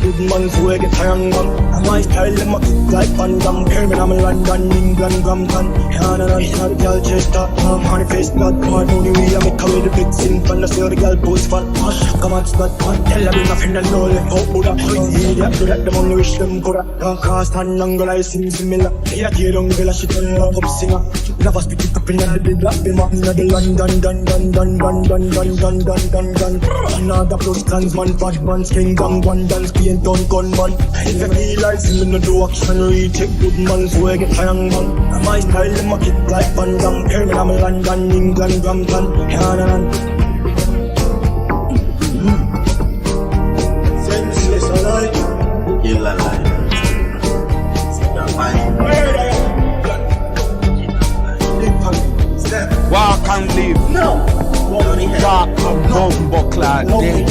good man, so I get hang on. And my style, them a kick like Van Damme. Birmingham, London, England, Brampton. Canada, not girl, Chester. Honey face, blood, hard money, we a make away the big sin. Fan, I see how the girl post fat. Come on, spot, tell her be nothing and no let out Buddha. Idiot, to that them only wish them coulda. Cast and angle, I seem similar. Yeah, you don't feel a shit on love up singer. Never speak it up in the big black be man. In the London, dun. Another plus clansman, fat man, Skeng, gang, one dance, paint on gunman. If you feel like see me no do action, recheck good man, so I get hang man. My style, them a kick like Van Damme. Birmingham, London, England, Brampton, Canada. Senseless alive. Kill alive. Walk and live. No. Walk and bumbo clad dead.